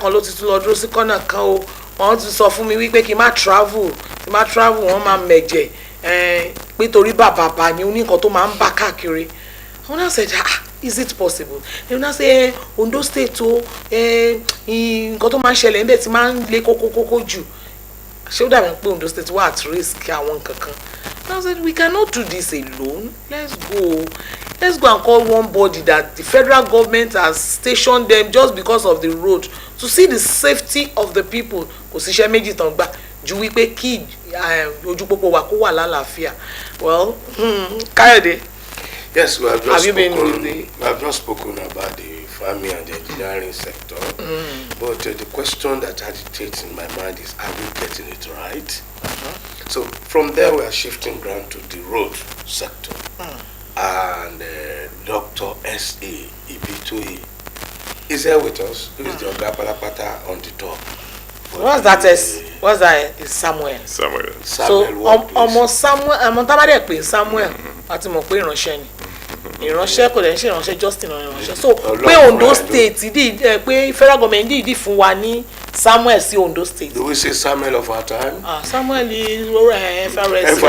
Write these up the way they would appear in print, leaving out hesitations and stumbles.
kan ló ti tún lọ dúró sí kọ́nà kan o wọ́n ti sọ fún mi wípé kí n má travel wọ́n máa mẹ̀jẹ̀ pé torí bàbà ni oníkan tó máa ń bà káàkiri. I now said, is it possible? They now say, Ondo State o nǹkan tó máa ń ṣẹlẹ̀ níbẹ̀ tí máa ń lé kókókókó jù. Ṣé ó dàbí pé Ondo State wà at risk àwọn nǹkan kan? I said, we cannot do this alone. Let's go and call one body that the federal government has stationed them just because of the road to see the safety of the people. Kò síṣẹ́ méjì tán gbà ju wípé kí ojú pópó wa kó wà lálàáfíà. Well, Káyọ̀dé. Yes, we have not spoken about the farming and the engineering sector. But the question that agitates in my mind is, are we getting it right? So from there we are shifting ground to the road sector. And Dr. S.A. IBITOYE is here with us. Who is the Oga Palapata on the top? What's that? Is Samuel. So Samuel tábàdé pé Samuel àti mọ̀ pé ìránṣẹ́ ni. Ìránṣẹ́ kò lè ṣe ìránṣẹ́ Justin ìránṣẹ́. So pé Ondo State pé federal government dìídì fún wa ní Samuel sí Ondo State. Do we say Samuel of our time? Samuel is FRS.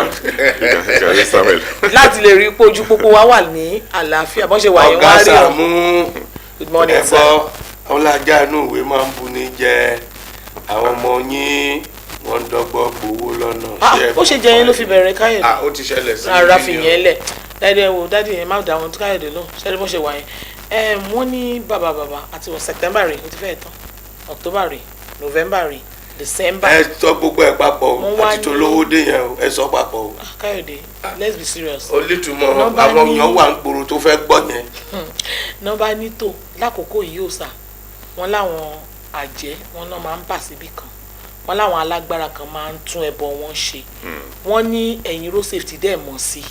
Samuel. Láti lè rí pé ojú pópó wa wà ní àlàáfíà bọ́n ṣe wà yẹn wá rí ọ. Ọ̀gá Sàmú. Good morning sir. Ọlájà inú ìwé máa ń bu ní jẹ àwọn ọmọ yín wọ́n dọ́gbọ́ gbowó lọ́nà. Ó ṣe jẹ́ yín ló fi bẹ̀rẹ̀ Káyọ̀dé. Ó ti ṣẹlẹ̀ sí. Ara fi yẹn lẹ̀. Dádì yẹn má dá wọn Káyọ̀dé lọ ṣẹ́ni bó ṣe wà yẹn. Wọ́n ní bàbá àti wọ́n September rè ó ti fẹ́ẹ̀ tán October rè November rè December. Ẹ sọ gbogbo ẹ papọ̀ o àti tó lówó dé yẹn o ẹ sọ papọ̀ o. Káyọ̀dé let's be serious. Ó lè túmọ̀ àwọn èèyàn wà ń gbòòrò tó fẹ́ gbọ́ yẹn. Nọ́mbà ní tò lákòókò yìí ò sà wọ́n láwọn àjẹ́ wọn náà máa ń bà síbì kan wọ́n láwọn alágbára kan máa ń tún ẹbọ wọn ṣe wọ́n ní ẹ̀yin road safety dẹ̀ mọ̀ sí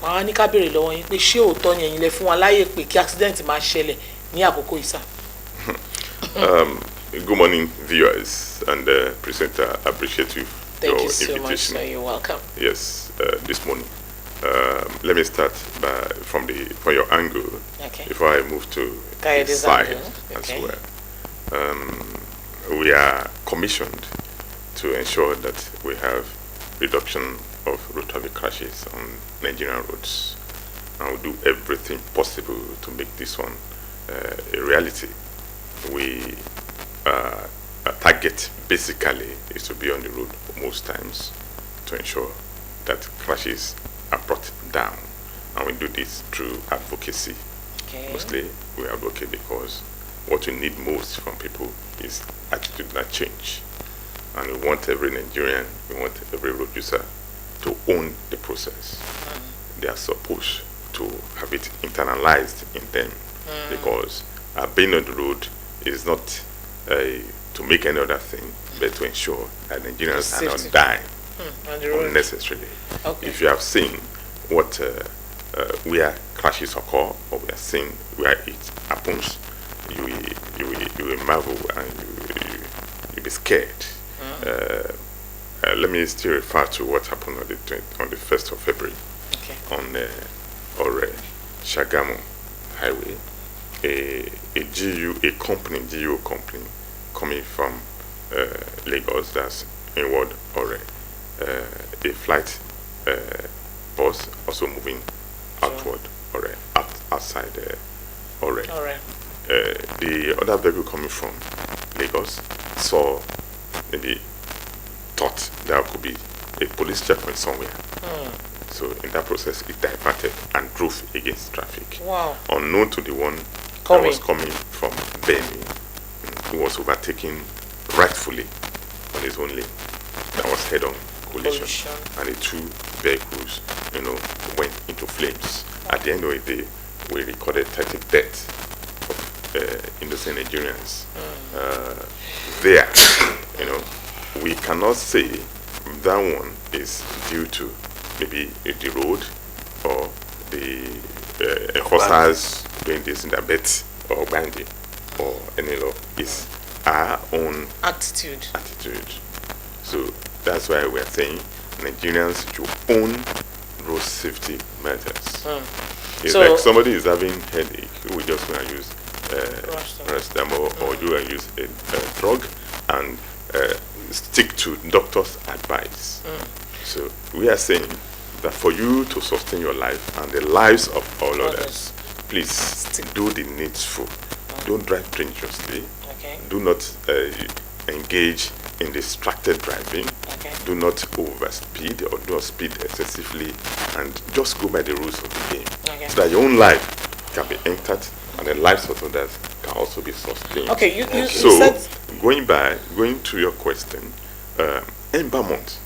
wọ́n á ní ká béèrè lọ́wọ́ yín pé ṣé òótọ́ ni ẹ̀yin lẹ fún wa láyè pé kí accident máa ṣẹlẹ̀ ní àkókò yìí sà. Good morning, viewers and presenter. I appreciate you. Thank your you so invitation. much, sir. You're welcome. Yes, this morning. Let me start from your angle before I move to the side as well. We are commissioned to ensure that we have reduction of road traffic crashes on Nigerian roads, and we do everything possible to make this one a reality. We target basically is to be on the road most times to ensure that crashes are brought down, and we do this through advocacy. Mostly we advocate because what we need most from people is attitudinal change, and we want every Nigerian, we want every road user to own the process. They are supposed to have it internalized in them, because being on the road is not to make any other thing, but to ensure that Nigerians are not dying unnecessarily. If you have seen what where crashes occur, or we are seeing where it happens, you will marvel and you'll be scared. Let me still refer to what happened on the 1st of February on Ore Shagamu Highway. A GU company coming from Lagos, that's inward Ore. A flight bus also moving outward Ore, outside Ore. The other vehicle coming from Lagos saw, maybe thought there could be a police checkpoint somewhere. So in that process, it diverted and drove against traffic. Wow. Unknown to the one that was coming from Benny, who was overtaken rightfully on his own lane. That was head-on collision. And the two vehicles, went into flames. At the end of the day, we recorded 30 deaths of innocent Nigerians there. We cannot say that one is due to maybe the road or the enforcers doing this in their bets or banding or any law. It's our own attitude. So that's why we are saying Nigerians should own road safety matters. It's like somebody is having headache, we just going to use paracetamol, or you use a drug, and stick to doctor's advice. So we are saying that for you to sustain your life and the lives of all others, please do the needful. Don't drive dangerously. Do not engage in distracted driving. Do not overspeed or do not speed excessively, and just go by the rules of the game, so that your own life can be entered and the lives of others can also be sustained. You so said, going to your question, EMBER month,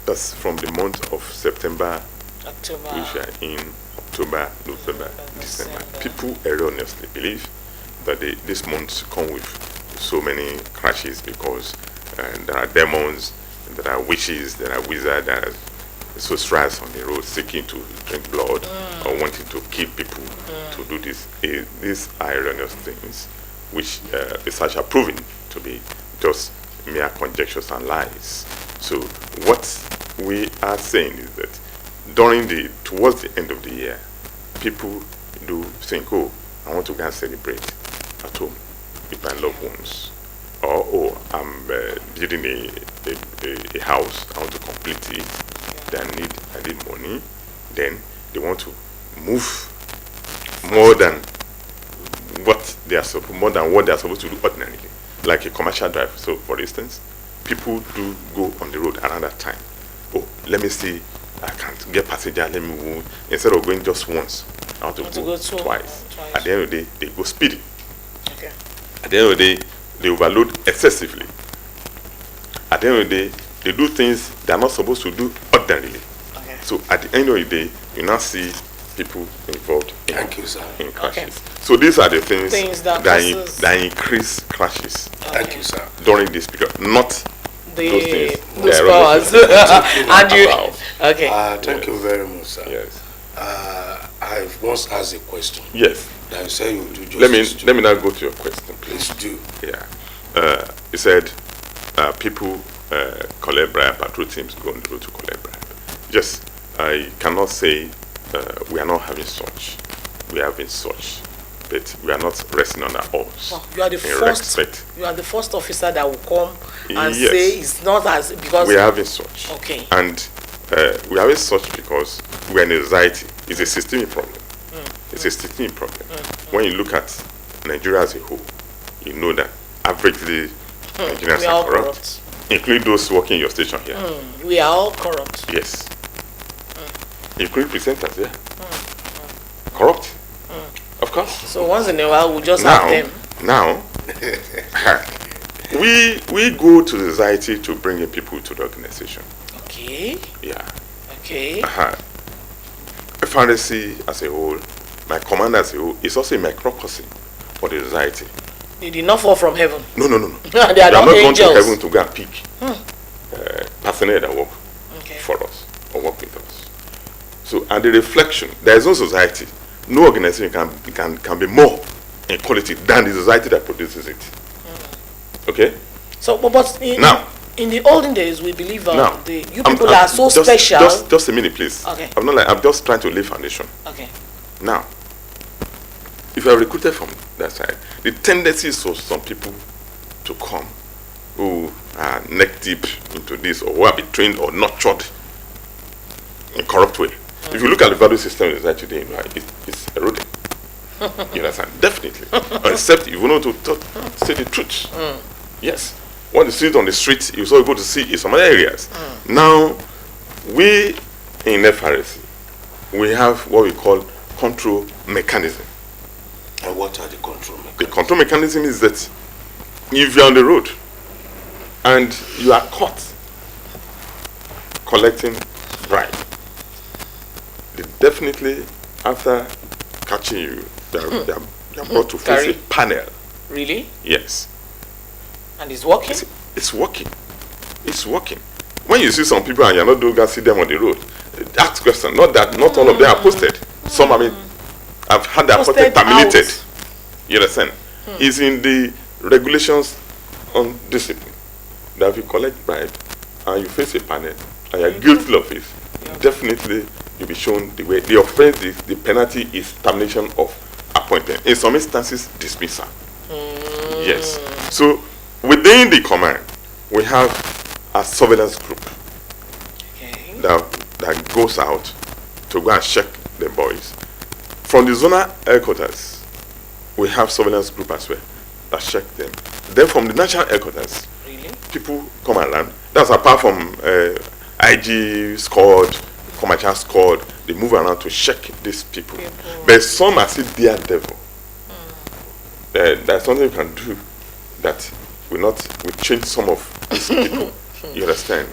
that's from the month of September, October, which are in October, November, December. People erroneously believe that this month come with so many crashes because there are demons, there are witches, there are wizards, there are sorcerers on the road seeking to drink blood or wanting to kill people to do this. These are erroneous things, which research are proven to be just mere conjectures and lies. So what we are saying is that towards the end of the year, people do think, oh, I want to go and celebrate at home with my loved ones, or oh, I'm building a house, I want to complete it, then I need money. Then they want to move more than what they are supposed to do ordinarily, like a commercial drive. So for instance, people do go on the road around that time. Oh, let me see, I can't get passenger, let me move. Instead of going just once, I want to go twice. At the end of the day, they go speedy. At the end of the day, they overload excessively. At the end of the day, they do things they are not supposed to do ordinarily. So at the end of the day, you now see people involved in crashes. So these are the things that increase crashes. Thank you, sir. During this period, not those things. Those powers. Thank you very much, sir. Yes. I once asked a question. Yes. That you say you do justice. Let me now go to your question, please. Please do. Yeah. You said people collect bribe, patrol teams go on the road to collect bribe. Yes, I cannot say we are not having such. We are having such, but we are not resting on our oars. Well, you are the first. You are the first officer that will come and yes, say it's not as because we are having such. Okay. And we are having such because we are in anxiety. It's a systemic problem. It's a systemic problem. When you look at Nigeria as a whole, you know that averagely Nigerians are corrupt, including those working in your station here. We are all corrupt. Yes. Including presenters, yeah. Corrupt. Of course. So once in a while, we'll just have them. Now, we go to the society to bring in people to the organization. Okay. Yeah. Okay. FRC as a whole, my commander as a whole, is also a microcosm for the society. They did not fall from heaven. No. They are not not going to angels. heaven to go and pick personnel that work for us or work with us. So, and the reflection, there is no society, no organization can be more in quality than the society that produces it. Okay? So, but in the olden days, we believe you people are so special. Just a minute, please. Okay. I'm just trying to lay foundation. Okay. Now, if you are recruited from that side, the tendency is for some people to come who are neck deep into this, or who are being trained or nurtured in corrupt way. If you look at the value system in society today, it's eroding. You understand? Definitely. Except if you know to say the truth. Yes. What you see it on the street, you also go to see in some other areas. Now, we in FRC, we have what we call control mechanism. And what are the control mechanisms? The control mechanism is that if you're on the road and you are caught collecting bribe, they definitely, after catching you, they are brought to face a panel. Really? Yes. And it's working? It's working. It's working. When you see some people and you're not doing see them on the road, ask question. Not all of them are posted. Some, I've had their posted terminated. You understand? It's in the regulations on discipline that if you collect bribe and you face a panel and you're guilty of it, definitely you'll be shown the way. The offense is, the penalty is termination of appointment. In some instances, dismissal. Yes. So within the command, we have a surveillance group that goes out to go and check the boys. From the zonal headquarters, we have surveillance group as well that check them. Then from the national headquarters, people come around. That's apart from IG squad, commercial squad. They move around to check these people. But some are still dear devil. There's something we can do that will change some of these people. You understand?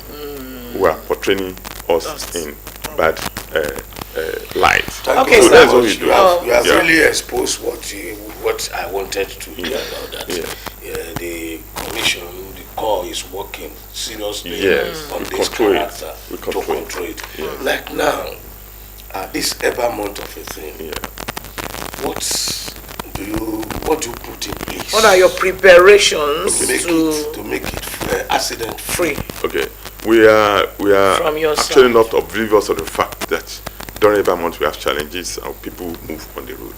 Who are portraying us in bad light. Okay, so that's what we do. You have really exposed what I wanted to hear about that. The commission, the core is working seriously on this character to control it. Like now, this ever month of a thing. What do you put in place? What are your preparations to make it accident free? Okay, we are actually not oblivious of the fact that during every month we have challenges and people move on the road.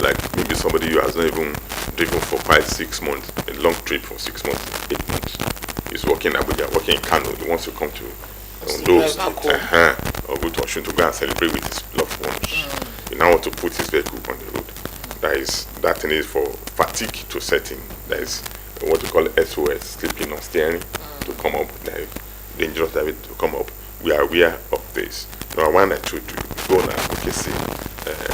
Like maybe somebody who has not even driven for quite 6 months, a long trip for 6 months, 8 months. He's working in Abuja, working in Kano. He wants to come to Ondo or go to Oshun to go and celebrate with his loved ones. He now wants to put his vehicle on the road. That thing is for fatigue to set in. That is what we call SOS, sleeping on steering, to come up. That is dangerous driving to come up. We are aware of this. Number one, I told you, go on advocacy.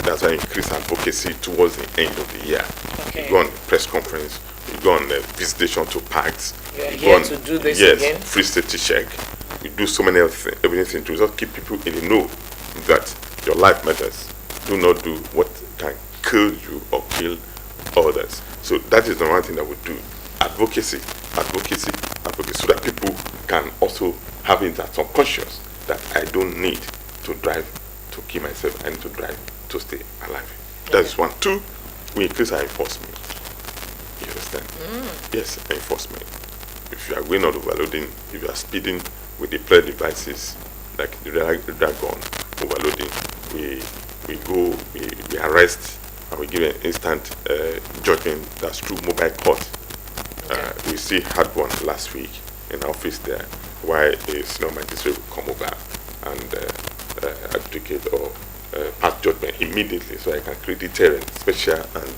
That's why I increase advocacy towards the end of the year. We go on press conference. We go on visitation to parks. We go on to do this again. Free safety check. We do so many everything to just keep people in the know that your life matters. Do not do what can kill you or kill others. So that is the one thing that we do. Advocacy, so that people can also have it as subconscious that I don't need to drive to kill myself. I need to drive to stay alive. That is one. Two, we increase our enforcement. You understand? Yes, enforcement. If you are going out overloading, if you are speeding with the play devices like the radar gun overloading, we arrest and we give an instant judgment. That's through mobile court. We see had one last week in our office there, why a senior magistrate will come over and advocate or pass judgment immediately, so I can create deterrent, special and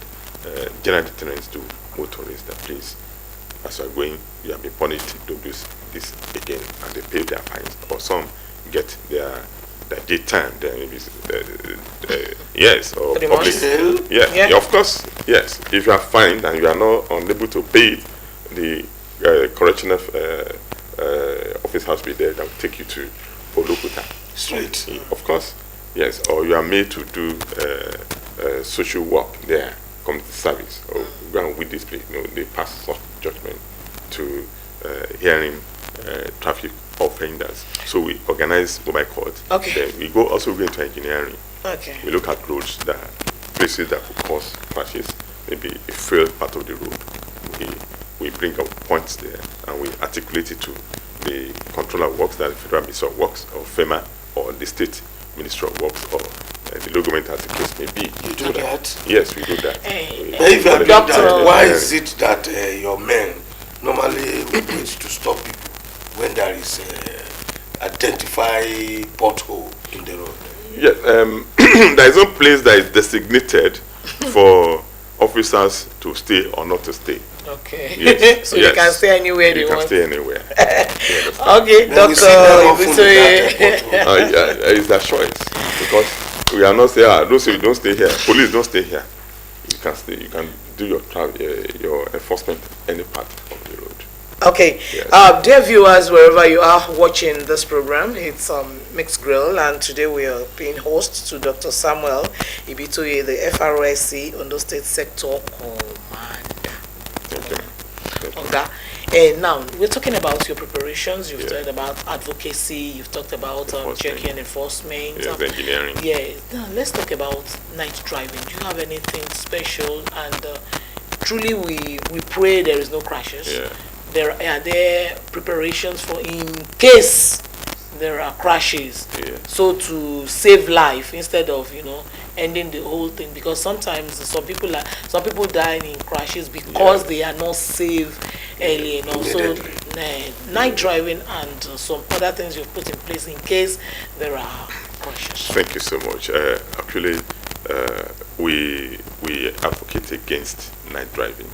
general deterrence to motorists that please, as you are going, you have been punished, don't do this again, and they pay their fines. Or some get their jail time, maybe yes, or public. Yeah, of course, yes. If you are fined and you are not unable to pay it, the correctional officers will be there that will take you to Olokuta. Straight. Of course, yes. Or you are made to do social work there, community service, or go and with this place. They pass such judgment to hearing traffic offenders. So we organize mobile court. Then we also go into engineering. We look at roads places that could cause crashes, maybe a failed part of the road. We bring up points there and we articulate it to the controller works, that the Federal Ministry of Works or FEMA or the State Ministry of Works or the local government as the case may be. You do that? Yes, we do that. If you that, why is it that your men normally wait to stop people when there is identify pothole in the road? Yes, there is no place that is designated for officers to stay or not to stay. Okay. Yes. So you can stay anywhere you want. You can stay anywhere. Okay, Doctor IBITOYE. It's their choice, because we are not saying, don't say you don't stay here. Police don't stay here. You can stay. You can do your enforcement any part of the road. Okay, yes. Dear viewers, wherever you are watching this program, it's Mixed Grill, and today we are being host to Dr. Samuel IBITOYE, the FRSC Ondo State Sector Commander. Okay. And now we're talking about your preparations. You've talked about advocacy. You've talked about checking and enforcement. Yes, engineering. Now let's talk about night driving. Do you have anything special? And truly, we pray there is no crashes. Yeah. Are there preparations for in case there are crashes. Yeah. So to save life instead of ending the whole thing, because sometimes some people die in crashes because they are not safe early enough. So night driving and some other things you've put in place in case there are crashes. Thank you so much. Actually, we advocate against night driving.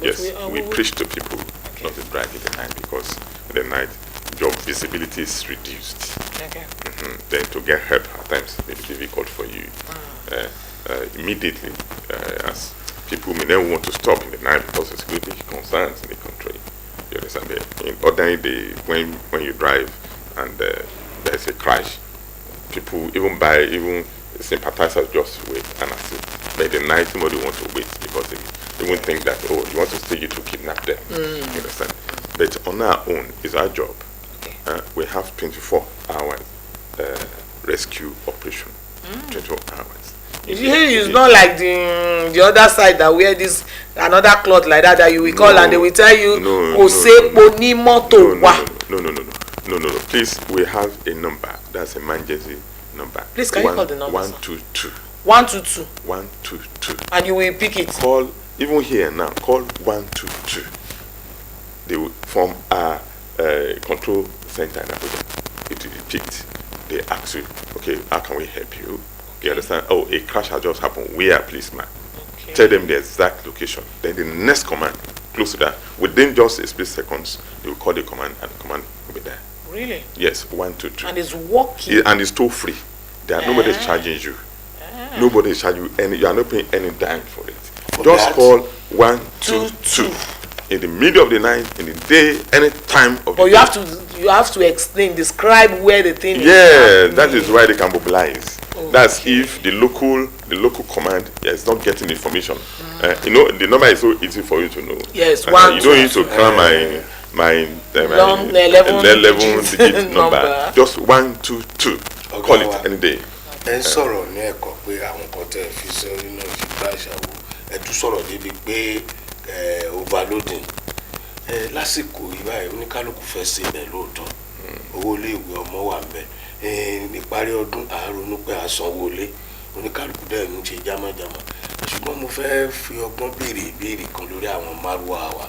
Yes, we preach to people not to drive in the night, because in the night your visibility is reduced. Okay. Then to get help at times may be difficult for you. Immediately, as people may then want to stop in the night because of security concerns in the country. You understand? In ordinary day, when you drive and there's a crash, people even sympathizers just wait and assist. But in the night, somebody wants to wait because they won't think that, oh, you want to stay here to kidnap them. You understand? But on our own is our job. We have 24 hours rescue operation. 24 hours. It's not like the other side that wear this another cloth like that you will call and they will tell you No. Please, we have a number. That's emergency number. Please, can you call the number? 122. 122. 122. And you will pick it. Call, even here now, call 122. They will form our control center in Abuja. It will be picked. They ask you, okay, how can we help you? You understand? Oh, a crash has just happened. We are policemen. Okay. Tell them the exact location. Then the next command, close to that, within just a split seconds, they will call the command and the command will be there. Really? Yes, 122. And it's working. And it's toll free. Nobody is charging you. Nobody is charging you any. You are not paying any dime for it. Just call 122 in the middle of the night, in the day, any time of the day. But you have to describe where the thing is. Yeah, that is why they can mobilize. Okay. That's if the local command is not getting information. The number is so easy for you to know. Yes, you don't need to call my 11-digit number. Just 122. Call it any day. ẹ sọ̀rọ̀ ní ẹ̀kọ́ pé àwọn kan tẹ́ fi sórí náà fi gbá ìṣàwó ẹ tún sọ̀rọ̀ débi pé overloading lásìkò ìbáyìí oníkálukú fẹ́ ṣe bẹ́ẹ̀ lóòótọ́ owó ilé ìwé ọmọ wà ń bẹ ìparí ọdún àárọ̀nù pé àsanwó ilé oníkálukú dẹ̀ ń ṣe jámájámá ṣùgbọ́n mo fẹ́ fi ọgbọ́n béèrè ìbéèrè kan lórí àwọn márùwá wa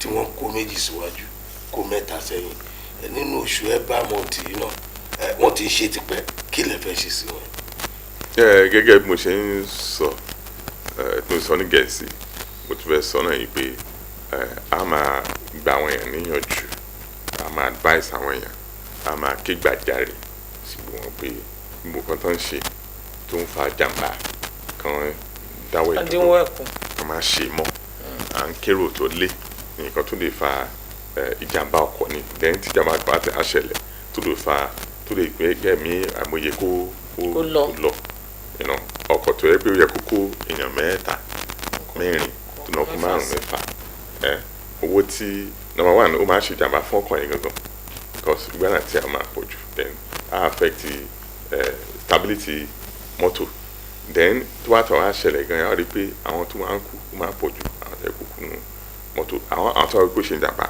tí wọ́n kó méjì síwájú kó mẹ́ta sẹ́yìn nínú oṣù ẹ̀bámọ̀tì náà wọ́n ti ṣe tipẹ́ kí lè fẹ́ ṣe sí wọn. Gẹ́gẹ́ bí mo ṣe ń sọ ní Gẹ̀ẹ́sì mo ti fẹ́ sọ náà yìí pé a máa gba àwọn èèyàn níyànjú a máa advice àwọn èèyàn a máa ké gbàjarè sí wọn pé gbogbo kan tó ń ṣe tó ń fa jàǹbá kan dáwọ́ ìdúró kan máa ṣe mọ́ à ń kérò tó lé nǹkan tó lè fa ìjàǹbá ọkọ̀ ni then tí ìjàǹbá bá ti àṣẹlẹ̀ tó lè fa tó lè gbé gẹ̀mí àmọye kó lọ ọkọ̀ tó yẹ pé ó yẹ kó kó èèyàn mẹ́ta mẹ́rin tó náà kó márùn mẹ́fà owó tí number one ó máa ṣe ìjàmbá fún ọkọ̀ yẹn gangan because gbẹ́nà tí a máa pọ̀ jù then a affect stability mọ́tò then tó bá tọ̀ wá ṣẹlẹ̀ gan-an a rí i pé àwọn tó máa ń kú ó máa pọ̀ jù àwọn tó yẹ kó kú nù mọ́tò àwọn tó wá pé ṣe ìjàmbá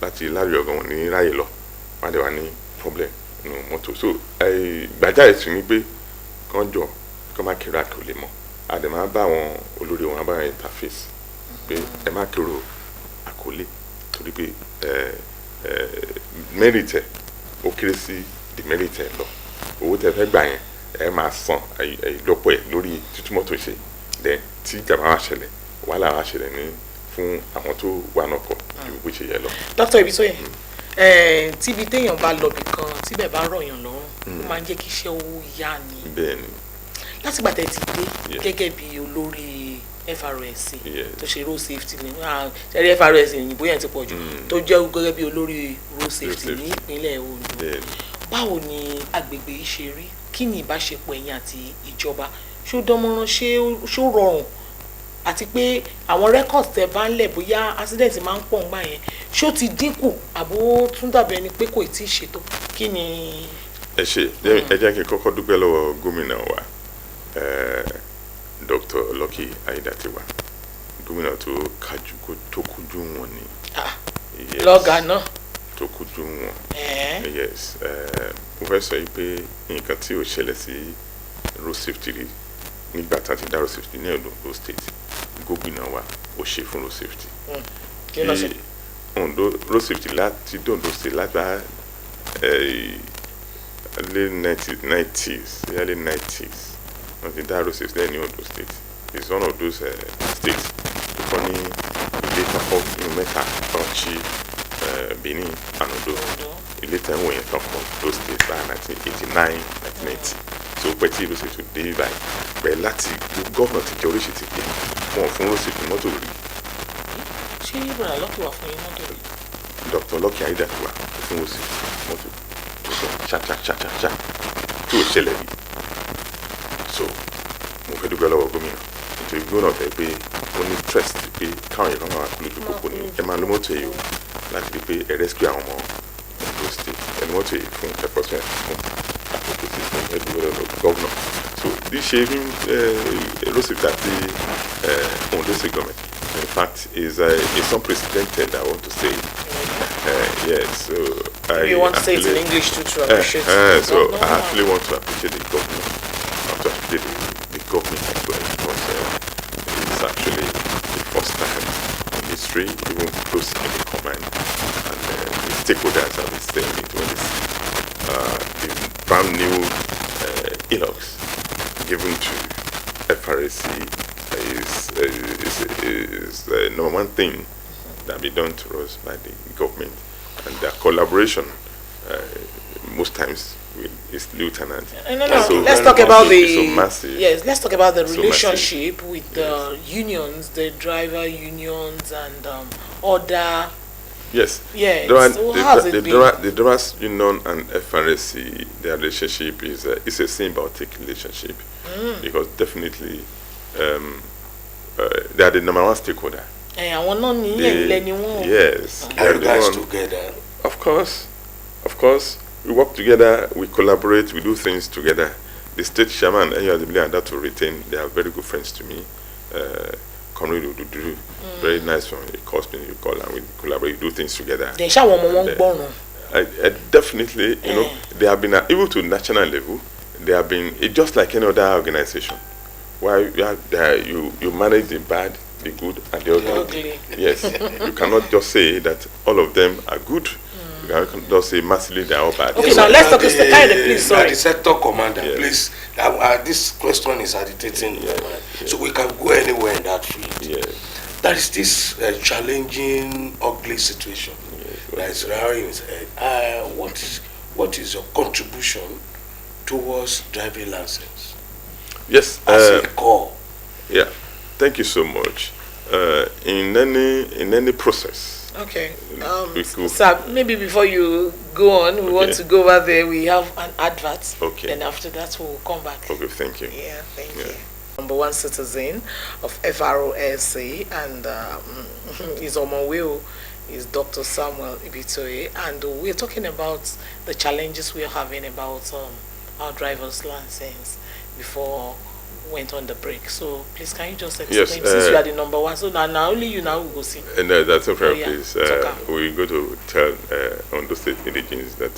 láti lárí ọ̀gán wọn ní ráyè lọ wọ́n á dẹ̀ wá ní problem nù mọ́tò so gbàjáde sí ni pé kán jọ kán má kéré àkọlé mọ́ a dẹ̀ máa bá àwọn olórí wọn bá interface pé ẹ má kéré àkọlé torí pé mẹ́rìtẹ̀ ó kéré sí dìmẹ́rìtẹ̀ lọ owó tẹ fẹ́ gbà yẹn ẹ máa san ìlọ́pọ̀ ẹ̀ lórí títún mọ́tò ṣe then tí ìjàmbá wá ṣẹlẹ̀ wàhálà wá ṣẹlẹ̀ ní fún àwọn tó wà náà pọ̀ ju bó ṣe yẹ lọ. Dr. Ibitoye tíbi téèyàn bá lọ bì kan tíbẹ̀ bá rọ̀yàn lọ́rùn ó máa ń jẹ́ kí iṣẹ́ owó yá ni. bẹ́ẹ̀ni. látìgbà tẹ́ ti dé gẹ́gẹ́ bí olórí FRSC tó ṣe road safety ní ṣẹ́rí FRSC òyìnbó yẹn ti pọ̀ jù tó jẹ́ gẹ́gẹ́ bí olórí road safety ní ìpínlẹ̀ Ondo báwo ni agbègbè yìí ṣe rí kí ni ìbáṣepọ̀ ẹ̀yin àti ìjọba ṣó dánmọ́rán ṣó rọrùn àti pé àwọn records tẹ́ bá ń lẹ̀ bóyá accident máa ń pọ̀ ńgbà yẹn ṣó ti dínkù àbó tún dàbí ẹni pé kò tí ì ṣètò kí ni. ẹ ṣe ẹ jẹ́ kí n kọ́kọ́ dúpẹ́ lọ́wọ́ gómìnà wa Dr. Lucky Aiyedatiwa gómìnà tó kojú wọn ni. lọ́gàá náà. tó kújú wọn. Yes, mo fẹ́ sọ pé nǹkan tí ó ṣẹlẹ̀ sí road safety rí nígbà tá a ti dá road safety ní Ondo state gómìnà wa ó ṣe fún road safety. Kí ló ṣe? Ondo road safety láti Ondo state lágbá early 90s wọ́n ti dá road safety lẹ́yìn ní Ondo state. It's one of those states tó kọ́ ní ilé ìtàkọ́ mẹ́ta kan ṣí Benin and Ondo. Ilé ìtàn wọ̀nyẹn tán kọ́ those states by 1989 1990. So pẹ́ tí road safety dé báyìí bẹ́ẹ̀ láti gọ́ọ̀nà ti jẹ́ oríṣi ti pé wọ́n fún road safety mọ́tò rí. Ṣé ìbúra lọ́kì wà fún yín mọ́tò rí? Dr. Lucky Aiyedatiwa fún road safety mọ́tò tó sọ ṣáṣáṣáṣá tí ò ṣẹlẹ̀ rí. So mo fẹ́ dúpẹ́ lọ́wọ́ gómìnà nítorí gómìnà fẹ́ pé ó ní trust pé káwọn èèyàn máa kú lójú pópó ní ẹ máa lo mọ́tò yìí o láti rí pé ẹ rescue àwọn ọmọ Ondo state ẹni mọ́tò yìí fún enforcement fún àkókò sí fún ẹdúgbò gọ́vnà. So this shaving road safety àti Ondo state government in fact is unprecedented, I want to say. Yes, so you want to say it in English too to appreciate it. So I actually want to appreciate the government. I want to appreciate the government as well because it's actually the first time in history, even close in the command, and the stakeholders have been saying it when it's the brand new ELOCs given to FRSC is the number one thing that be done to us by the government, and their collaboration most times with its lieutenant. No. So let's talk about let's talk about the relationship with the unions, the driver unions, and other. Yes. Yeah. The drivers union and FRSC, their relationship is a symbiotic relationship because definitely they are the number one stakeholder. Yes. Are you guys together? Of course. We work together, we collaborate, we do things together. The state chairman and that to retain, they are very good friends to me. Comrade Ududu, very nice one. He calls me, you call, and we collaborate, we do things together. Definitely, you know, they have been even to national level. They have been just like any other organization. Why you manage the bad, the good, and the ugly. Yes, you cannot just say that all of them are good. You cannot just say massively they are all bad. Okay, now let's talk please. Sorry, the sector commander, please. This question is agitating in my mind, so we can go anywhere in that field. Yes. That is this challenging, ugly situation that is rearing its head. What is your contribution towards driving license? Yes. As a core. Yeah. Thank you so much. In any process. Okay. Sir, maybe before you go on, we want to go over there. We have an advert. Okay. Then after that, we'll come back. Okay. Thank you. Yeah. Thank you. Number one citizen of FROSA, and his Omowiu is Dr. Samuel IBITOYE, and we're talking about the challenges we're having about our driver's license before went on the break. So please, can you just explain, since you are the number one, so now only you now will go see. And that's no problem, please. We're going to tell Ondo State indigenes that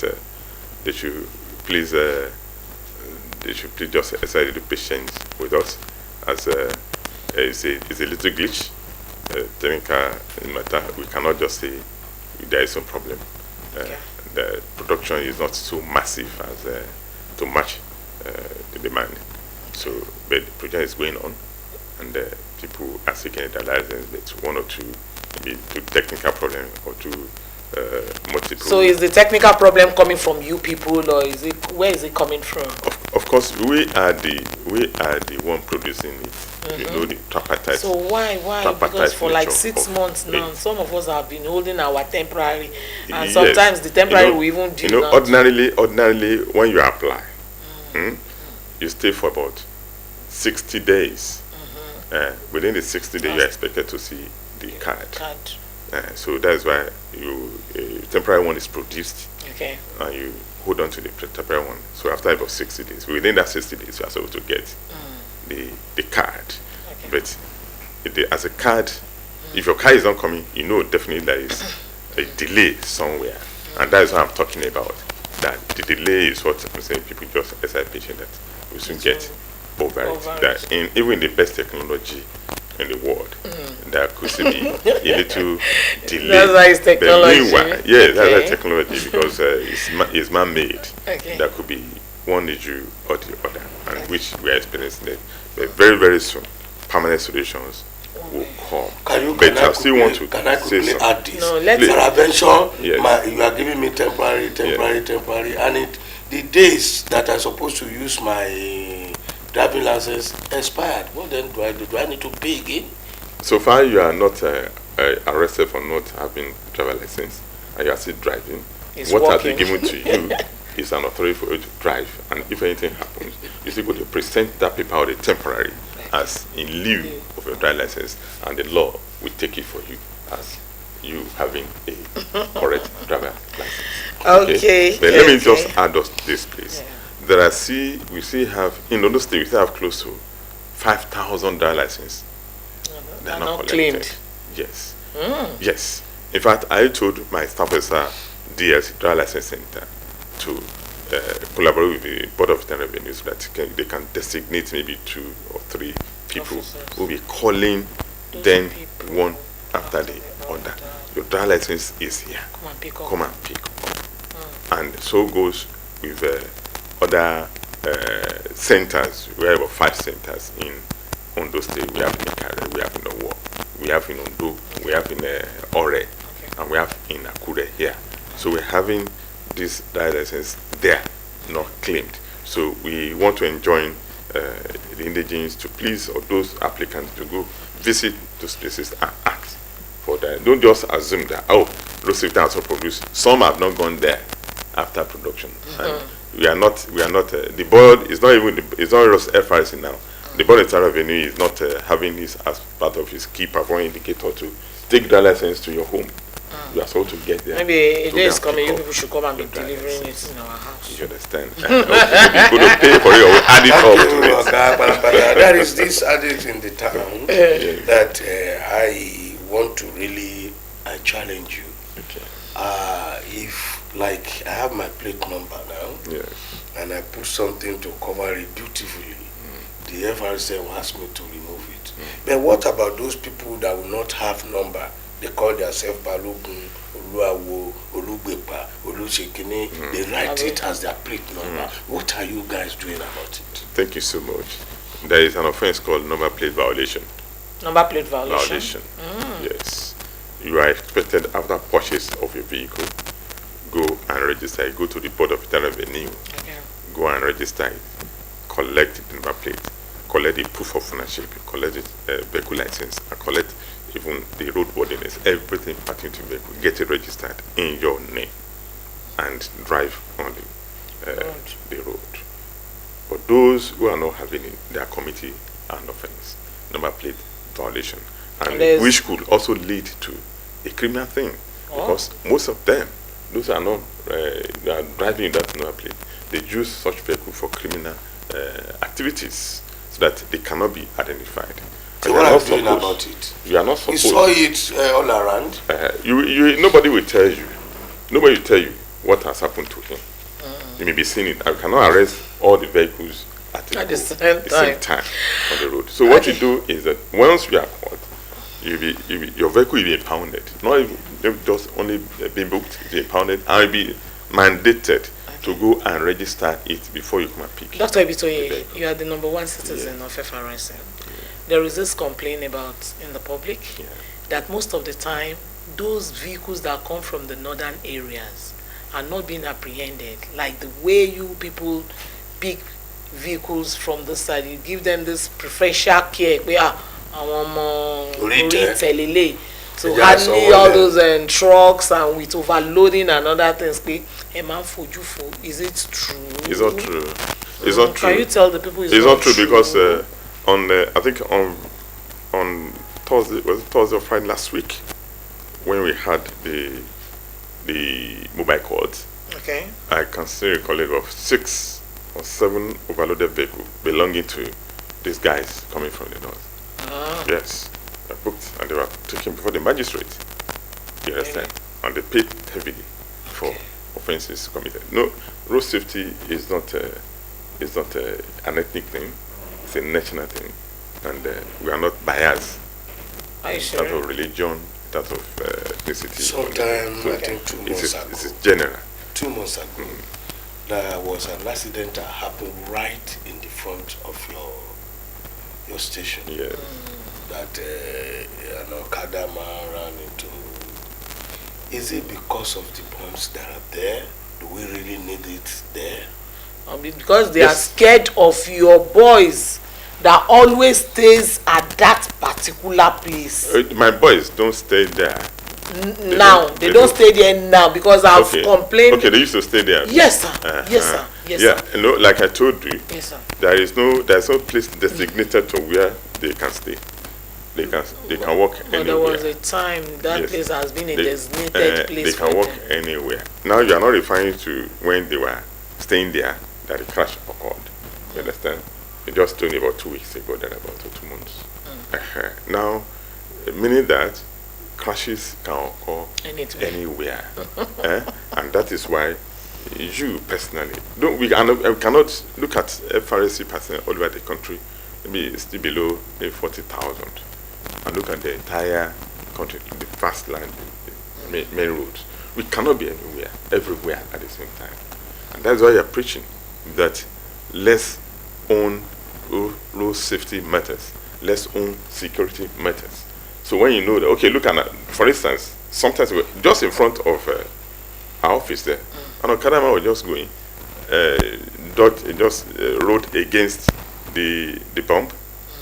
they should please just exercise the patience with us, as it's a little glitch. Technical matter, we cannot just say there is some problem. The production is not so massive as to match the demand. So, but the project is going on, and people are seeking their license, but one or two, maybe two technical problem or two multiple. So, is the technical problem coming from you people, or is it where is it coming from? Of course, we are the one producing it. You know, the tripartite. So why? Because for like 6 months now, some of us have been holding our temporary, and sometimes the temporary we even do. You know, ordinarily, when you apply. You stay for about 60 days. Within the 60 days, you're expected to see the card. So that's why temporary one is produced. Okay. And you hold on to the temporary one. So after about 60 days, within that 60 days, you are supposed to get the card. Okay. But as a card, if your card is not coming, you know definitely there is a delay somewhere. And that is what I'm talking about. That the delay is what I'm saying. People just as I patient that we soon get over it. That even the best technology in the world, there could still be a little delay. That's why it's technology. Meanwhile, yeah, that's technology because it's man-made. Okay. There could be one issue or the other, and which we are experiencing it. But very, very soon, permanent solutions will come. Can I quickly add this? No, let's Intervention, you are giving me temporary, and the days that I'm supposed to use my driving license expired. What then do I do? Do I need to pay again? So far, you are not arrested for not having driver license, and you are still driving. What has been given to you is an authority for you to drive, and if anything happens, you still go to present that paper or the temporary as in lieu of your driver license, and the law will take it for you as you having a correct driver license. Okay. But let me just add this, please. There are we still have in Ondo State, we still have close to 5,000 driver licenses. They are not claimed. Yes. Yes. In fact, I told my staff officer, DLC, Driver License Center, to collaborate with the Board of Internal Revenue so that they can designate maybe 2 or 3 people who will be calling them one after the other. Your driver license is here. Come and pick up. And so goes with other centers. We have about 5 centers in Ondo State. We have in Ikare, we have in Owo, we have in Ondo, we have in Ore, and we have in Akure here. So we're having this driver license there, not claimed. So we want to enjoin the indigenes to please, or those applicants to go visit those places and ask for that. Don't just assume that, those 50,000 produced. Some have not gone there after production. And we are not, the board is not even, it's not just FRC now. The board of Internal Revenue is not having this as part of his key performance indicator to take the license to your home. You are supposed to get there. Maybe a day is coming, you people should come and be delivering it in our house. You understand? We're going to pay for it or we'll add it up to it. There is this adage in the town that I want to really challenge you. Okay. If, like, I have my plate number now, and I put something to cover it beautifully, the FRC will ask me to remove it. But what about those people that will not have number? They call themselves Balogun, Oluawo, Olugbepa, Olusekini. They write it as their plate number. What are you guys doing about it? Thank you so much. There is an offense called number plate violation. Number plate violation? Yes. You are expected after purchase of a vehicle, go and register it. Go to the Board of Internal Revenue. Go and register it. Collect the number plate. Collect the proof of ownership. Collect the vehicle license. And collect even the roadworthiness, everything pertaining to vehicle, get it registered in your name and drive on the road. But those who are not having it, they are committing an offense, number plate violation, and which could also lead to a criminal thing, because most of them, those are not they are driving that number plate, they use such vehicle for criminal activities so that they cannot be identified. So what are you doing about it? You are not supposed. You saw it all around. Nobody will tell you. Nobody will tell you what has happened to him. You may be seeing it. I cannot arrest all the vehicles at the same time on the road. So what you do is that once you are caught, your vehicle will be impounded. Not even just only be booked, it will be impounded, and will be mandated to go and register it before you come and pick. Dr. IBITOYE, you are the #1 citizen of FRC. There is this complaint about in the public that most of the time those vehicles that come from the northern areas are not being apprehended, like the way you people pick vehicles from this side. You give them this preferential care where so hardly all those trucks and with overloading and other things. Is it true? It's not true. It's not true. Can you tell the people it's not true? Because I think on Thursday, was it Thursday or Friday last week, when we had the mobile courts, I can still recall it of 6 or 7 overloaded vehicles belonging to these guys coming from the north. Yes, they were booked and they were taken before the magistrate. You understand? And they paid heavily for offences committed. No, road safety is not an ethnic thing. It's a national thing, and we are not biased. In terms of religion, in terms of ethnicity. Sometime, I think 2 months ago. This is general. 2 months ago, there was an accident that happened right in the front of your station. Yes. That an Okada man ran into. Is it because of the bombs that are there? Do we really need it there? Because they are scared of your boys that always stays at that particular place. My boys don't stay there. They don't stay there now because I've complained. Okay, they used to stay there. Yes, sir. Yes, sir. Yes, yeah, sir. you know, like I told you, yes, sir. there's no place designated to where they can stay. They can walk anywhere. There was a time that place has been a designated place. They can walk anywhere. Now you are not referring to when they were staying there that the crash occurred. You understand? It just told me about 2 weeks ago, then about 2 months. Now, meaning that crashes can occur anywhere. And that is why you personally, we cannot look at FRSC personnel all over the country, maybe still below maybe 40,000, and look at the entire country, the vast land, the main roads. We cannot be everywhere at the same time. And that's why you're preaching that let's own road safety matters, let's own security matters. So when you know that, okay, look at, for instance, sometimes we're just in front of our office there, and Okada man was just going, just rode against the bump.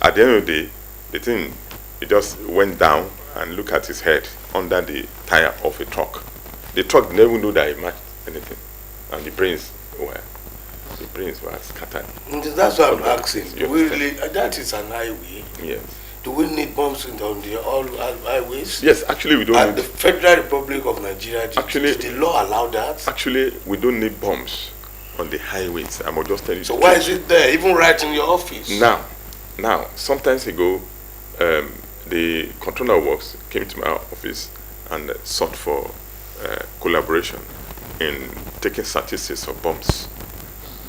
At the end of the day, the thing, it just went down and look at his head under the tire of a truck. The truck didn't even know that it matched anything, and the brains were scattered. That's what I'm asking. That is an highway. Yes. Do we need bombs on all highways? Yes, actually we don't. And the Federal Republic of Nigeria, did the law allow that? Actually, we don't need bombs on the highways. I will just tell you. So why is it there, even right in your office? Now, sometimes ago, the controller works came to my office and sought for collaboration in taking statistics of bombs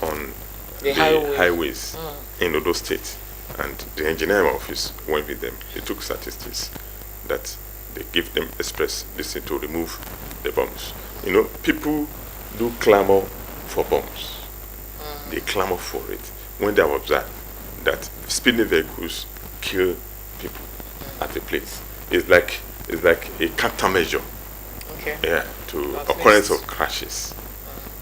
on the highways in Odo State. And the engineering office went with them. They took statistics that they give them express listing to remove the bombs. You know, people do clamor for bombs. They clamor for it when they have observed that speeding vehicles kill people at a place. It's like a countermeasure to occurrence of crashes.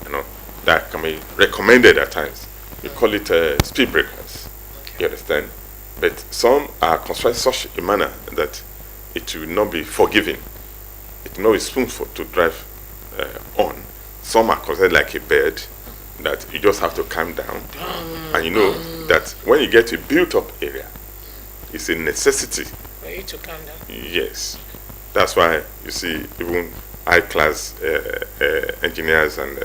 You know, that can be recommended at times. We call it speed breakers. You understand? But some are constructed such a manner that it will not be forgiving. It will not be spoonful to drive on. Some are considered like a bed that you just have to calm down. And you know that when you get to a built-up area, it's a necessity for you to calm down. Yes. That's why you see even high-class engineers and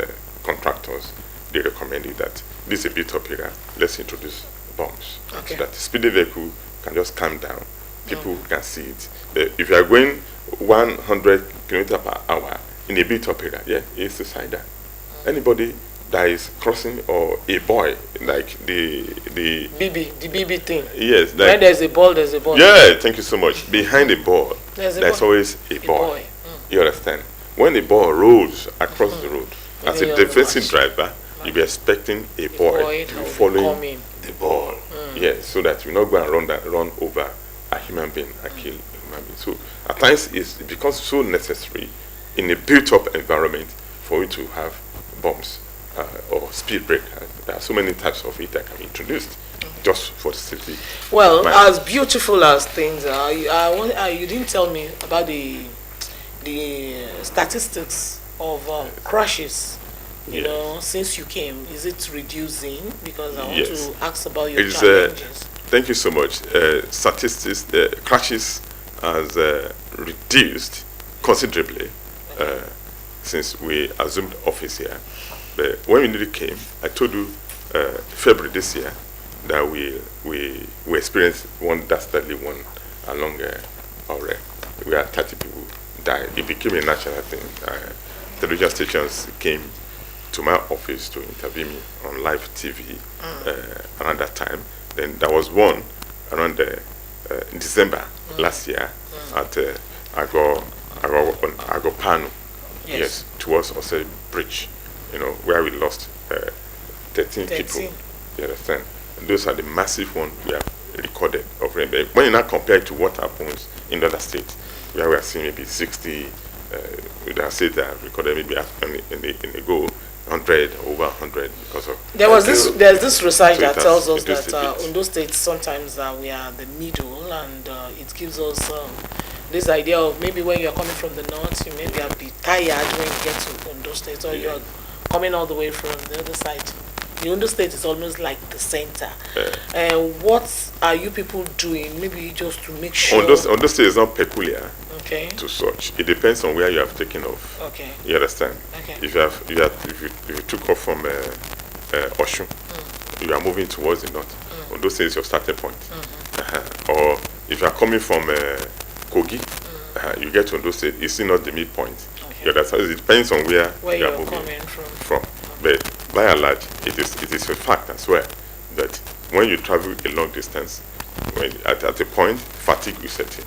contractors, they recommend you that this is a built-up area. Let's introduce bombs so that the speeding vehicle can just calm down. People can see it. If you are going 100 kilometers per hour in a built-up area, it's suicidal. Anybody that is crossing, or a boy, like the BB thing. Yes. Like, when there's a ball, there's a ball. Yeah, thank you so much. Behind the ball, there's always a boy. You understand? When the ball rolls across the road, as a defensive driver, you'll be expecting a boy to be following the ball. Yes, so that you not go and run over a human being and kill a human being. So at times it becomes so necessary in a built-up environment for you to have bombs or speed breakers. There are so many types of it that can be introduced just for the safety. Well, as beautiful as things are, you didn't tell me about the statistics of crashes. You know, since you came, is it reducing? Because I want to ask about your challenges. Thank you so much. Statistics, crashes has reduced considerably since we assumed office here. But when we newly came, I told you February this year that we experienced one dastardly one along our where 30 people died. It became a national thing. television stations came to my office to interview me on live TV around that time. Then there was one around December last year at Agopano. Yes, towards Ose Bridge, where we lost 13 people. You understand? And those are the massive ones we have recorded of rainbow. When you now compare it to what happens in other states, where we are seeing maybe 60, there are states that have recorded maybe in a go 100, over 100 because of. There's this research that tells us that in those states sometimes we are the middle, and it gives us this idea of maybe when you're coming from the north, you maybe have be tired when you get to Ondo State, or you're coming all the way from the other side. The Ondo State is almost like the center. What are you people doing? Maybe just to make sure. Ondo State is not peculiar to such. It depends on where you have taken off. Okay. You understand? Okay. If you took off from Oshun, you are moving towards the north. Ondo State is your starting point. Or if you are coming from Kogi, you get to Ondo State, it's still not the midpoint. Okay. It depends on where you are moving from. But by and large, it is a fact as well that when you travel a long distance, at a point, fatigue will set in.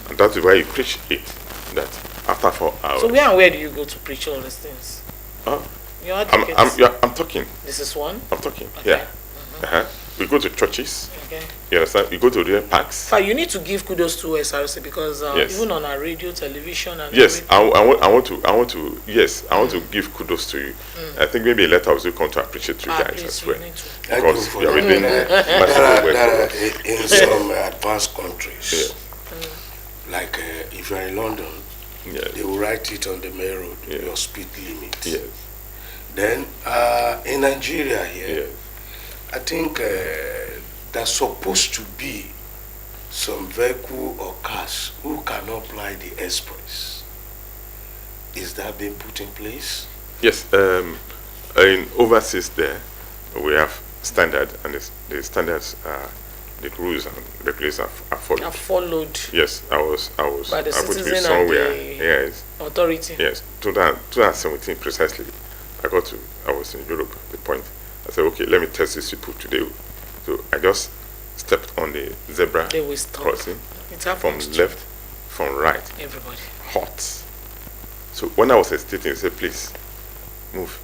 And that is why you preach it, that after 4 hours. So where do you go to preach all these things? I'm talking. This is one? I'm talking, yeah. We go to churches. Okay. You understand? We go to real parks. You need to give kudos to SRC because even on our radio, television, and I want to give kudos to you. I think maybe a letter will come to appreciate you guys as well, because you are doing massive work. In some advanced countries, like if you are in London, they will write it on the main road, your speed limit. Yes. Then in Nigeria here, I think there's supposed to be some vehicle or cars who cannot apply the express. Is that being put in place? Yes. In overseas there, we have standard, and the standards are the rules and regulations are followed. Are followed. Yes, I was by the citizen somewhere. And the authority. Yes, 2017 precisely. I was in Europe at the point. I said, okay, let me test these people today. So I just stepped on the zebra crossing from left, from right. Everybody. Hot. So when I was hesitating, I said, please, move,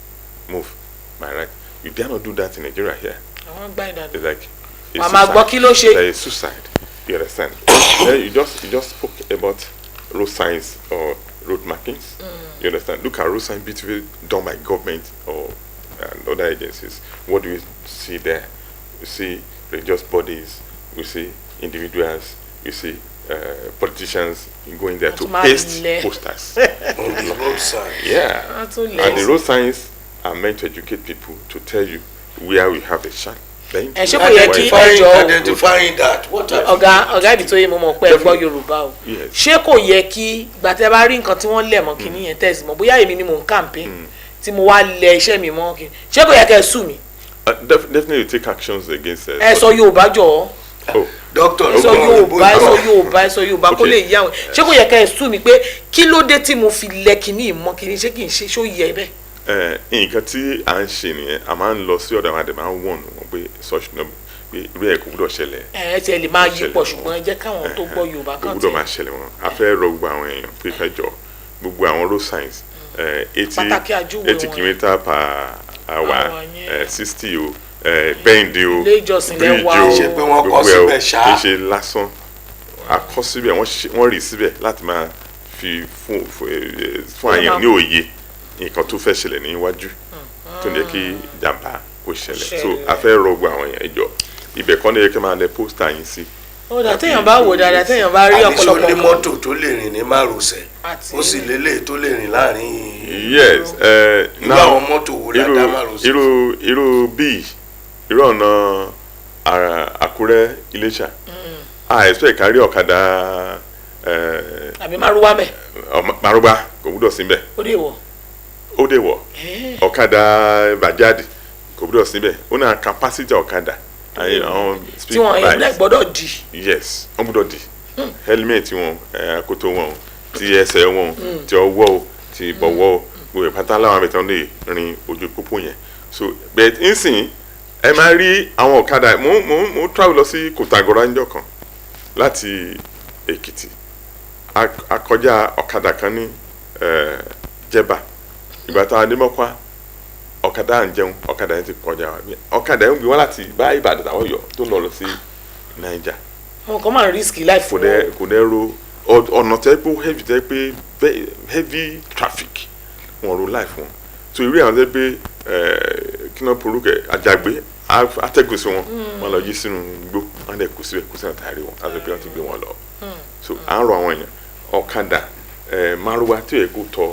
my right. You dare not do that in Nigeria here. I want to buy that. It's like it's a suicide. You understand? Then you just spoke about road signs or road markings. You understand? Look at road signs between done by government or and other agencies. What do we see there? We see religious bodies, we see individuals, we see politicians going there to paste posters on the road sign. Yeah, and the road signs are meant to educate people, to tell you where we have a shine. Identifying that. What Ọ̀gá Ibitoye mo mọ̀ pé ẹ gbọ́ Yorùbá o. Ṣé kò yẹ kí gbàtẹ́ bá rí nǹkan tí wọ́n lẹ̀ mọ́ kíní yẹn tẹ̀sí mọ́ bóyá èmi ni mò ń campaign tí mo wá lẹ iṣẹ́ mi mọ́ kí ṣé kò yẹ kẹ́ ẹ sùn mí. Definitely take actions against it. Ẹ sọ Yorùbá jọ̀ọ́. Doctor ẹ sọ Yorùbá kó lè yá wọn. Ṣé kò yẹ kẹ́ ẹ sùn mí pé kí ló dé tí mo fi lẹ kíní mọ́ kíní ṣé kì í ṣe ṣó yẹ bẹ́ẹ̀. Nǹkan tí à ń ṣe nìyẹn, a máa ń lọ sí ọ̀dọ̀ àwọn àdè máa ń wọ̀n wọn pé such no pé irú ẹ̀ kò gbúdọ̀ ṣẹlẹ̀. Ẹ tiẹ̀ lè máa yí pọ̀ ṣùgbọ́n ẹ jẹ́ káwọn tó gbọ́ Yorùbá kan kò gbúdọ̀ máa ṣẹlẹ̀ wọn. A fẹ́ rọ gbogbo àwọn èèyàn pé fẹ́ jọ gbogbo àwọn road signs 80 km per hour 60 o bend o bridge o gbogbo ẹ̀ o kì í ṣe lásán akọ síbẹ̀ wọ́n rí síbẹ̀ láti máa fi fún àyàn ní òye nǹkan tó fẹ́ ṣẹlẹ̀ níwájú tó ní kí ìjàmbá kó ṣẹlẹ̀ so a fẹ́ rọgbọ àwọn èèyàn ìjọ ibẹ̀ kọ́ ní yẹ kí máa lẹ pósítà yín sí. ó dà téèyàn bá wò dáadáa téèyàn bá rí ọ̀pọ̀lọpọ̀ àdìsọ́ ní mọ́tò tó lè rìn ní márosẹ̀ ó sì lélẹ̀ tó lè rìn láàrin. yes irú àwọn mọ́tò wo la dá márosẹ̀. irú ọ̀nà Àkúrẹ́ Iléṣà a expect kárí ọ̀kadà. àbí márúwá mẹ́. márúwá kò gbúdọ̀ sí mbẹ̀. ó dé wọ̀. ọ̀kadà bàjáde kò gbúdọ̀ síbẹ̀ ó náà capacity ọ̀kadà àwọn tí wọ́n yẹn gbọ́dọ̀ di. yes wọ́n gbọ́dọ̀ di helmet wọn akoto wọn ti ẹsẹ̀ wọn ti ọwọ́ o ti ìbọ̀wọ́ o gbogbo ìpátá láwọn abẹ́tàn lè rin ojú pópó yẹn so but nsìn ẹ máa rí àwọn ọ̀kadà mo travel lọ sí Kòtàgọ́rá ńjọ́ kan láti Èkìtì akọjá ọ̀kadà kan ní Jẹ̀bà ìgbà tá a dé Mọ́kọ́á ọ̀kadà ń jẹun ọ̀kadà yẹn ti kọjá ọ̀kadà yẹn ń gbé wá láti bá Ìbàdàn àwọn Ọ̀yọ́ tó lọ sí Naija. wọn kàn máa risk life kò dẹ ro ọ̀nà tẹ́ pé heavy traffic wọn ro life wọn so ìrírí àwọn tẹ́ pé kí náà porúkẹ àjàgbé atẹ́gùn sí wọn lọ yí sínú igbó wọn dẹ̀ kù síbẹ̀ kù sínú àtàrí wọn láti pé wọn ti gbé wọn lọ so à ń rọ àwọn èèyàn ọ̀kadà márúwá tí yẹ kó tọ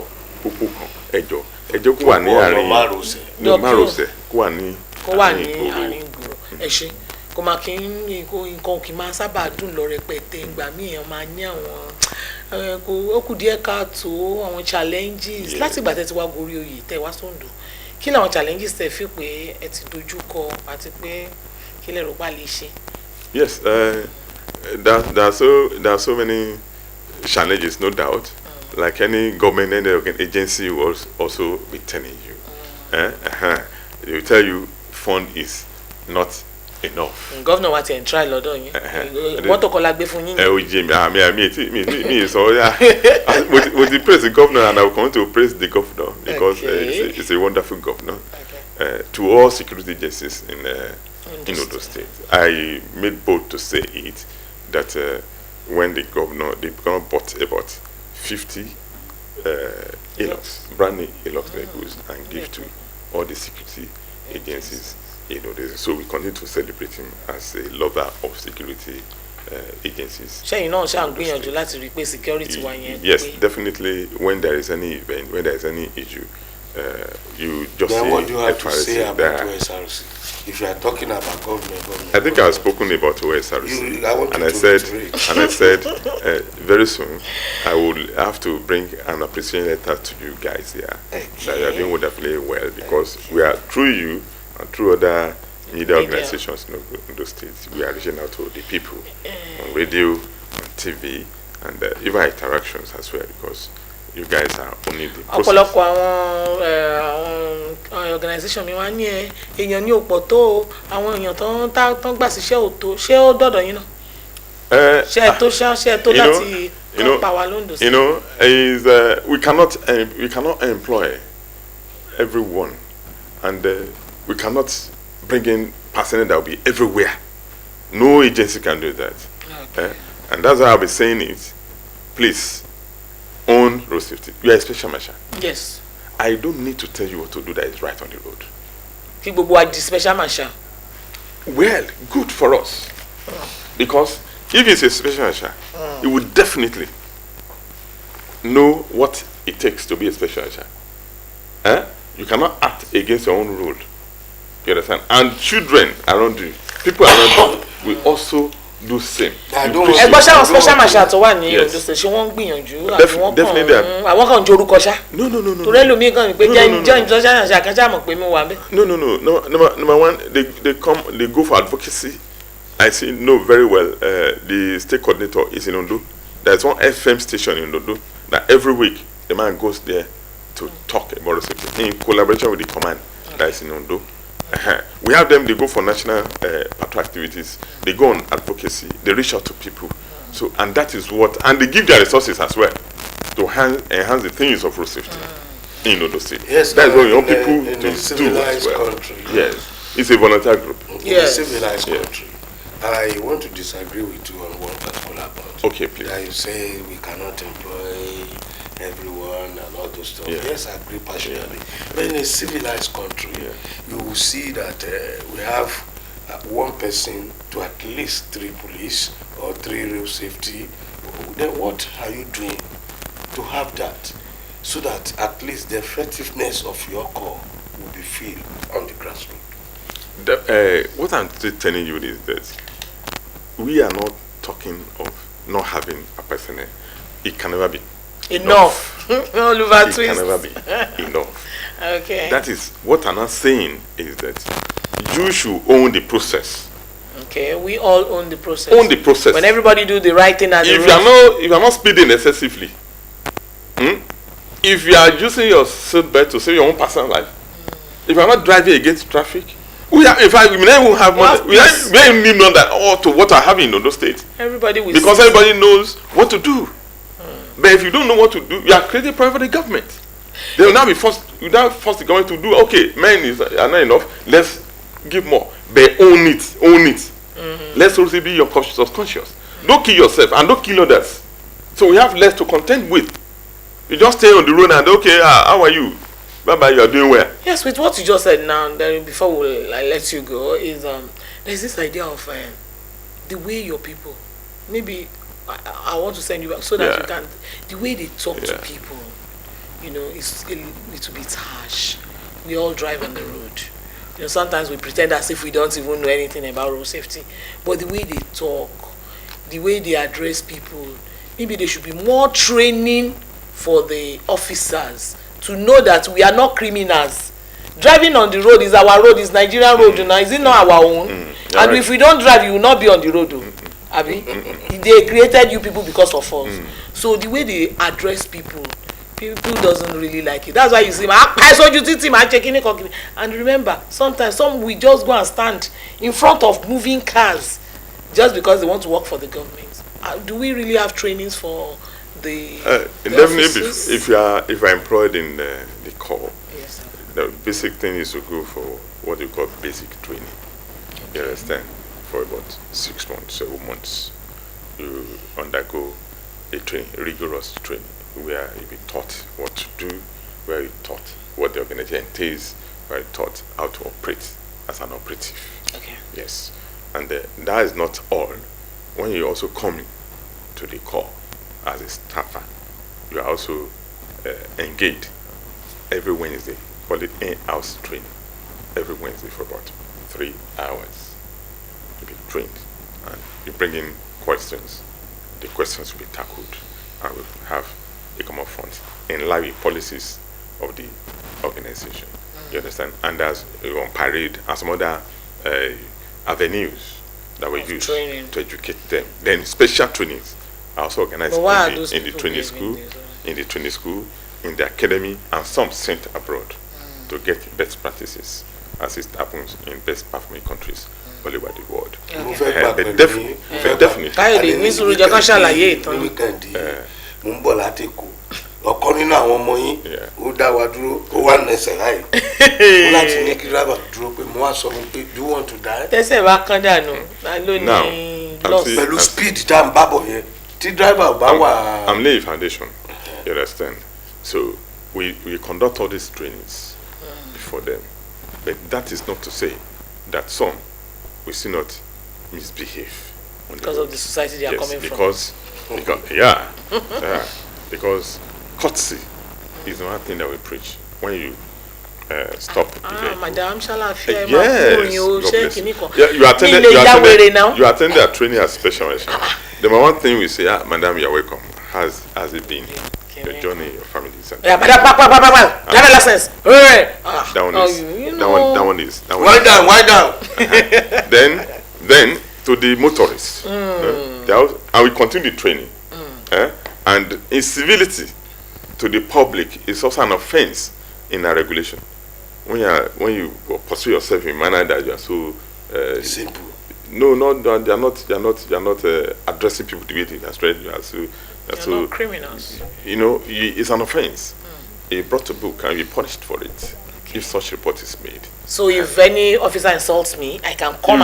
pópó kan ẹjọ́ kó wà ní àárín márosẹ̀ kó wà ní àárín ìgboro ẹ ṣe kò máa kí nǹkan kì í máa sábà dùn lọ rẹpẹtẹ ìgbà míì èèyàn máa ní àwọn ó kù díẹ̀ káàtó àwọn challenges láti ìgbà tẹ́ ti wá gorí oyè tẹ́ wá sóńdò kí làwọn challenges tẹ́ fi pé ẹ ti dojú kọ àti pé kí lẹ rò pa lè ṣe. Yes, there are so many challenges, no doubt. Like any government and agency will also be telling you. They will tell you fund is not enough. Governor wa ti try lọ́dọ̀ yín. Mọ́tò kọ́ la gbé fún yín. O jẹ mi sọ ya. Mo ti praise the governor and I will continue to praise the governor because it's a wonderful governor. To all security agencies in Ondo State, I made bold to say it that when the governor bought about 50 brand new Hilux vehicles and give to all the security agencies. So we continue to celebrate him as a lover of security agencies. Ṣẹ́yìn náà ṣáà ń gbìyànjú láti rí pé security wà yẹn. Yes, definitely. When there is any event, when there is any issue, you just then see what do you have to say about there. OSRC? If you are talking about government. I think I have spoken about OSRC, and I said very soon I will have to bring an appreciation letter to you guys here. That you are doing wonderfully well because we are through you and through other media organizations in those states. We are reaching out to the people on radio, on TV, and even interactions as well because you guys are only the ọ̀pọ̀lọpọ̀ àwọn organisation mi wá ní èèyàn ní òpó tó àwọn èèyàn tó ń gbà síṣẹ́ òtó ṣé ó dọ̀dọ̀ yín náà ṣé ẹ tó láti pa wá lóńdó sí. We cannot employ everyone and we cannot bring in personnel that will be everywhere. No agency can do that. Okay. And that's why I'll be saying it. Please own road safety. You are a special marshal. Yes. I don't need to tell you what to do that is right on the road. Kí gbogbo wa di special marshal. Well, good for us. Because if it's a special marshal, he would definitely know what it takes to be a special marshal. You cannot act against your own rule. You understand? And children around you, people around you, will also do same. Ẹgbọ́n ṣáwọn special marshal tó wà ní Ondo State ṣé wọ́n ń gbìyànjú àbí àwọn kan jorúkọ ṣá. No. torí ẹlòmíì kan ní pé jẹ́ special marshal kan ṣáà mọ̀ pé mi wà mí. No. Number one, they go for advocacy. I see know very well. The state coordinator is in Ondo. There's one FM station in Ondo that every week the man goes there to talk about the safety in collaboration with the command that is in Ondo. We have them, they go for national patrol activities, they go on advocacy, they reach out to people. So, and that is what, and they give their resources as well to enhance the things of road safety in Ondo State. Yes, that's what young people in do as well. Country. Yes, it's a volunteer group. Yes. In a civilized country. I want to disagree with you on one particular point. Okay, please. That you say we cannot employ everyone and all those stuff. Yes, I agree passionately. But in a civilized country, you will see that we have one person to at least 3 police or 3 road safety. Then what are you doing to have that? So that at least the effectiveness of your call will be felt on the grassroots. What I'm telling you is that we are not talking of not having a personnel. It can never be enough. It can never be enough. Okay. That is what I'm not saying is that you should own the process. Okay, we all own the process. Own the process. When everybody do the right thing and if you are not speeding excessively, if you are using your seatbelt to save your own personal life, if you are not driving against traffic, we may not have money. We don't need know that to what I have in Ondo State. Everybody will because everybody knows what to do. But if you don't know what to do, you are creating problem for the government. They will now be forced. You now force the government to do. Okay, men are not enough. Let's give more. But own it. Let's also be your conscious. Don't kill yourself and don't kill others. So we have less to contend with. You just stay on the road and okay, how are you? Bye bye. You are doing well. Yes, with what you just said now, then before we let you go, is there's this idea of the way your people, maybe I want to send you back so that you can, the way they talk to people, you know, it's a little bit harsh. We all drive on the road. You know, sometimes we pretend as if we don't even know anything about road safety, but the way they talk, the way they address people, maybe there should be more training for the officers to know that we are not criminals. Driving on the road is our road, is Nigerian road, you know, is it not our own? And if we don't drive, you will not be on the road. Abi, they created you people because of us. So the way they address people doesn't really like it. That's why you see, and remember, sometimes some we just go and stand in front of moving cars just because they want to work for the government. Do we really have trainings for the definitely officers? if you are employed in the corps, Yes, sir. the basic thing is to go for what you call basic training. You understand? For about 6 months, 7 months, you undergo a rigorous training where you be taught what to do, where you taught what the organization entails, where you taught how to operate as an operative. Okay. Yes, and that is not all. When you also come to the corps as a staffer, you are also engaged every Wednesday. Call it in-house training. Every Wednesday for about 3 hours to be trained, and you bring in questions. The questions will be tackled, and we have a common front in line with policies of the organization. You understand? And there's on parade and some other avenues that we use training to educate them. Then special trainings are also organized in the training school, in the academy, and some sent abroad to get best practices, as it happens in best performing countries all over the world. Definitely. ọ̀kan nínú àwọn ọmọ yín ó dá wa dúró ó wà nẹsẹ̀ láì ó láti ní kí rábà dúró pé mo wá sọ fún pé do you want to die. tẹ́sẹ̀ bá kán dànù ló ní loss. pẹ̀lú speed tá à ń bábọ̀ yẹn tí driver bá wà. I'm laying foundation, you understand? So we conduct all these trainings before them, but that is not to say that some will still not misbehave because of the society they are coming from. Because courtesy is one thing that we preach. When you stop the vehicle. Madam, shall I fear you attend their training as special mention. The one thing we say, Madam, you're welcome. Has it been your journey, your family? Yeah, Madam, license. That one is. Why down? Then to the motorists, and we continue the training. And incivility to the public is also an offense in our regulation. When you pursue yourself in a manner that you are so simple. No, they are not addressing people to be straight. You are so. They're not criminals. You know, it's an offense. You brought a book and you be punished for it if such report is made. So if any officer insults me, I can come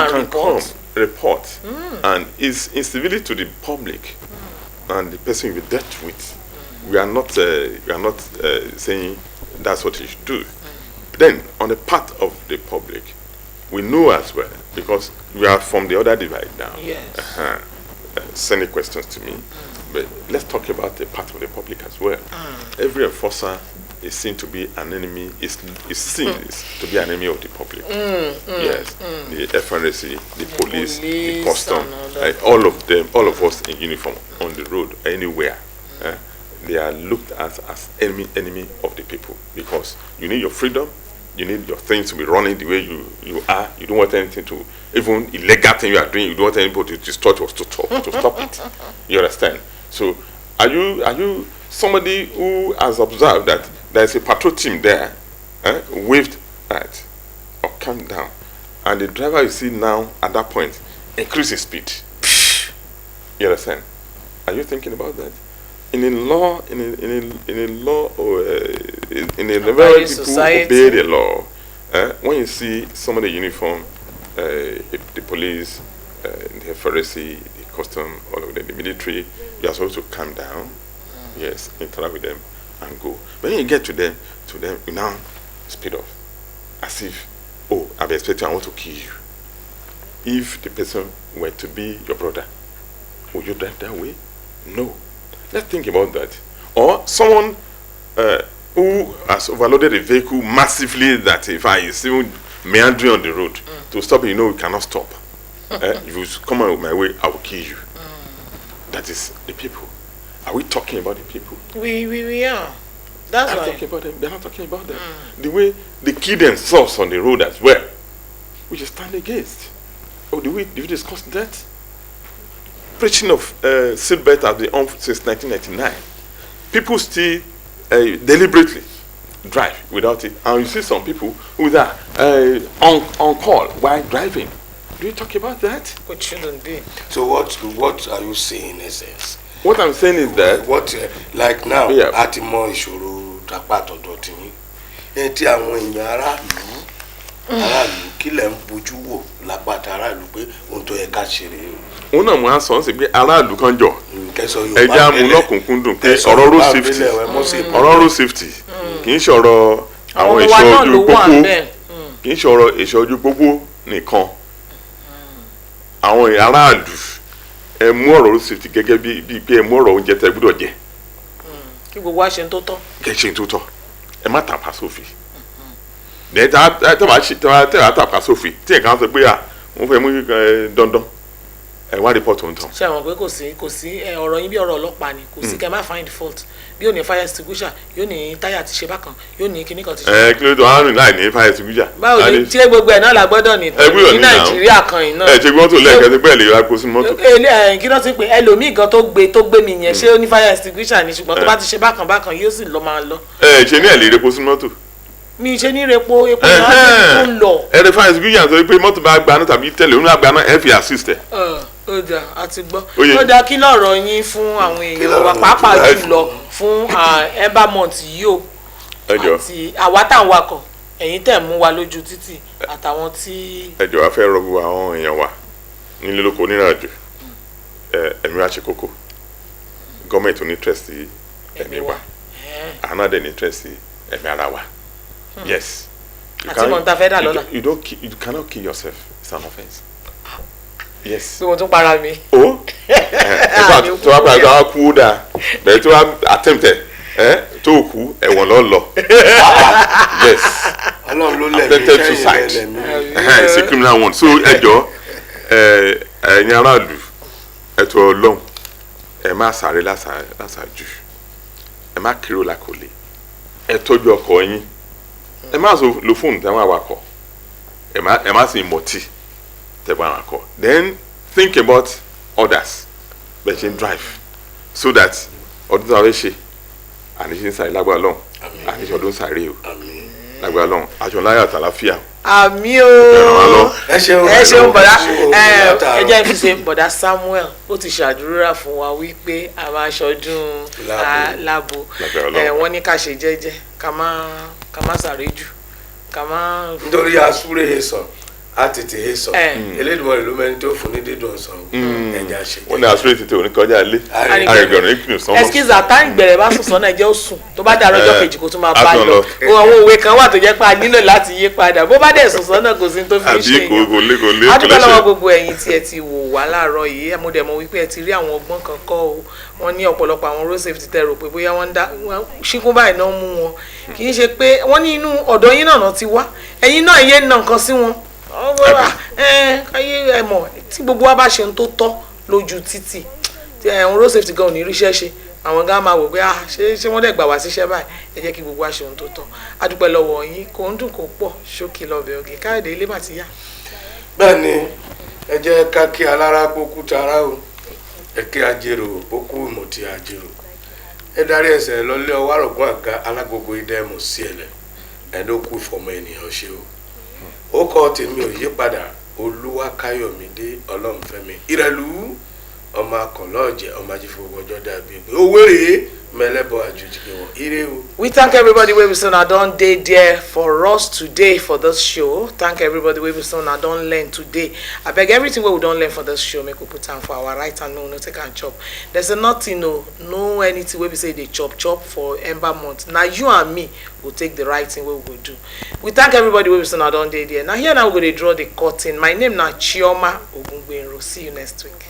report. And it's incivility to the public. And the person we dealt with, we are not saying that's what you should do. Then, on the part of the public, we know as well, because we are from the other divide now. Yes. Sending questions to me, but let's talk about the part of the public as well. Every enforcer is seen to be an enemy. Is seen to be an enemy of the public. Yes, the FRSC, the police, the custom, all of us in uniform on the road, anywhere, they are looked at as enemy of the people, because you need your freedom, you need your things to be running the way you are. You don't want anything to, even illegal thing you are doing, you don't want anybody to distort or to stop it. You understand? So are you somebody who has observed that there is a patrol team there, waved at or calm down, and the driver you see now at that point increase his speed. You understand? Are you thinking about that? In a law, in a law, or in a level people obey the law. When you see somebody in uniform, the police, the Pharisee, the custom, all of them, the military, you are supposed to calm down, yes, interact with them and go. But when you get to them, you now speed off, as if, oh, I'm expecting I want to kill you. If the person were to be your brother, would you drive that way? No. Let's think about that. Or someone who has overloaded a vehicle massively that if I is even meandering on the road, to stop it, we cannot stop. If you come out of my way, I will kill you. That is the people. Are we talking about the people? We are. That's why. Talking about them. They're not talking about them. The way they kill themselves on the road as well, which is stand against. Oh, did we discuss that? Preaching of seatbelt has been on since 1999. People still deliberately drive without it, and you see some people who are on call while driving. Do you talk about that? What shouldn't be. So what are you saying in essence? What I'm saying is that like now, Atimo ìṣòro tapato dotini. Enti àwọn èèyàn aráàlú kílẹ̀ ń bojú wò lápáta aráàlú pé ohun tó yẹ ká ṣe rèé. Òun náà mo á sọ sí pé aráàlú kan jọ ẹja amúlọ́kùnkúndùn pé ọ̀rọ̀ road safety kì í ṣọ̀rọ̀ àwọn ẹ̀ṣọ́ ojú pópó kì í ṣọ̀rọ̀ ẹ̀ṣọ́ ojú pópó nìkan. Àwọn aráàlú ẹ mú ọ̀rọ̀ road safety gẹ́gẹ́ bíi pé ẹ mú ọ̀rọ̀ oúnjẹ tẹ́ gbọ́dọ̀ jẹ. Kí gbogbo wa ṣe ń tó tọ́. Kẹ́ ṣe ń tó tọ́ ẹ má tàpá sófin. Tẹ́ tàpá sófin tí ẹ̀ka sọ pé wọ́n fẹ́ mú dandan. Wá report on tán. Ṣé àwọn pé kò sí ọ̀rọ̀ yín bí ọ̀rọ̀ ọlọ́pàá ni kò sí kẹ́ má find fault bí ó ní fire extinguisher yóò ní táyà ti ṣe bákan yóò ní kíní kan ti ṣe. Kí ló dé wàá rìn láì ní fire extinguisher. Báwo ni tí gbogbo ẹ̀ náà la gbọ́dọ̀ ní Nàìjíríà kan yìí náà. Ṣé gbọ́n tó lẹ́ẹ̀kẹ́ sí pẹ́ẹ́lí ra kó sínú mọ́tò. Kí ló ti pè ẹlòmíì gan tó gbé mi yẹn ṣé ó ní fire extinguisher ni ṣùgbọ́n tó bá ti ṣe bákan yóò sì lọ máa lọ. Ṣe ní ẹ̀ lè repo sínú mọ́tò. Mi ṣe ní repo epo náà tó ń lọ. Ẹ̀rẹ̀ fire extinguisher sọ pé mọ́tò bá gbaná tàbí tẹ̀lé òun àgbàná ẹ̀ fi assist ẹ̀. Ó dà àti gbọ́ ó dà kí lọ́rọ̀ yín fún àwọn èèyàn wa pàápàá jùlọ fún EMBER month yìí o àti àwa tá à ń wakọ̀ ẹ̀yin tẹ̀ mú wa lójú títì àtàwọn tí. Ẹ jọ̀ọ́ a fẹ́ rọ gbogbo àwọn èèyàn wa nílé lóko onírìnàjò ẹ̀mí wa ṣe kókó gọ́ọ̀mẹ̀ntì ní interest ẹ̀mí wa àná dẹ̀ ní interest ẹ̀mí ara wa yes. Àti mọ̀ n ta fẹ́ dà lọ́la. You cannot kill yourself. It's an offence. Yes. Bí mo tún para mi. Oh. Tó wá pàṣẹ àwọn kú dáa bẹ́ẹ̀ tó wá attempted tó kú ẹ̀wọ̀n lọ. Yes. Attempted suicide. It's a criminal one. So ẹ jọ̀ọ́ ẹ̀yin aráàlú ẹ̀tọ́ Ọlọ́run ẹ má sáré lásàájú ẹ má kéré làkọlé ẹ tọ́jú ọkọ̀ yín ẹ má lo fóònù tẹ́wọ́n awakọ̀ ẹ má sì mọtí tẹ́wọ́n awakọ̀ then think about others bẹ́ẹ̀ ṣe ń drive so that ọdún tí wọ́n fẹ́ ṣe àníṣe ń sáré lágbára lọ́hùn àníṣe ọdún sáré o lágbára lọ́hùn àjọ láyà àtàláfíà. Àmì o ẹ ṣeun bọ̀dá ẹ jẹ́ fi ṣe bọ̀dá Samuel ó ti ṣàdúrà fún wa wípé a máa ṣọdún lábo wọ́n ní ká ṣe jẹ́jẹ́ ká má sáré jù ká má. Nítorí asúré he sàn á tètè he sàn Elédùmarè ló mẹ́ni tó fún ní dídùn sàn ẹ̀jẹ̀ àṣẹ. Wọ́n ní asúré tètè oníkọjá lé àrẹ̀gbẹ̀rún ìpinnu sánmọ̀. Excuse àtà ìgbẹ̀rẹ̀ bá sùn sọ́nà ẹ̀jẹ̀ ó sùn tó bá dàrọ́ ọjọ́ kejì kó tún máa bá lọ. Àwọn òwe kan wà tó jẹ́ pé a nílò láti yí padà bó bá dẹ̀ sùn sọ́nà kò sí tó fi ń ṣe èèyàn. A dúpẹ́ lọ́wọ́ gbogbo ẹ̀yin tí ẹ ti wò wá láàárọ̀ yìí mo dẹ̀ mọ̀ wípé ẹ ti rí àwọn ọgbọ́n kan kọ́ o wọ́n ní ọ̀pọ̀lọpọ̀ àwọn road safety tẹ́ rò pé bóyá wọ́n ṣíkún báyìí náà mú wọn kì í ṣe pé wọ́n ní inú ọ̀dọ̀ yín náà ti wá ẹ̀yin náà yé na nǹkan sí wọn káyé ẹ mọ̀ tí gbogbo wa bá ṣe ń tó tọ́ lójú títì àwọn road safety gan ò ní ríṣẹ́ ṣe àwọn gan máa wò pé ṣé wọ́n dẹ̀ gbà wá síṣẹ́ báyìí ẹ jẹ́ kí gbogbo wa ṣe ohun tó tọ́ a dúpẹ́ lọ́wọ́ yín kò ń dùn kó pọ̀ ṣókí lọ́bẹ̀ ògì Káyọ̀dé ilé mà ti yá. bẹ́ẹ̀ ni ẹ jẹ́ ká kí alára kókú tara o ẹ kí ajérò kókú ìmọ̀tí ajérò ẹ darí ẹsẹ̀ lọ́lé ọwọ́ àrògùn àga alágbogbo idẹ mọ̀ sí ẹ̀lẹ̀ ẹni ó kú fọmọ ènìyàn ṣe o. Ó kọ́ tèmi ò yí padà Olúwakáyọ̀mídé Ọlọ́runfẹ́mi Ìrẹ̀lú ọmọ akànlọ́ọ̀jẹ̀ ọmọ ajífowópọ̀jọ́ dàbí pé owó rèé mẹ́lẹ́bọ̀ àjòjì wọn ire o. We thank everybody wey we say na don dey there for us today for this show. Thank everybody wey we say na don learn today. Abeg everything wey we don learn for this show make we put am for our right hand, make we no take am chop. There's nothing no anything wey we say dey chop for Ember month. Na you and me go take the right thing wey we go do. We thank everybody wey we say na don dey there. Now here now we go dey draw the curtain. My name na Chioma Ogungbenro. See you next week.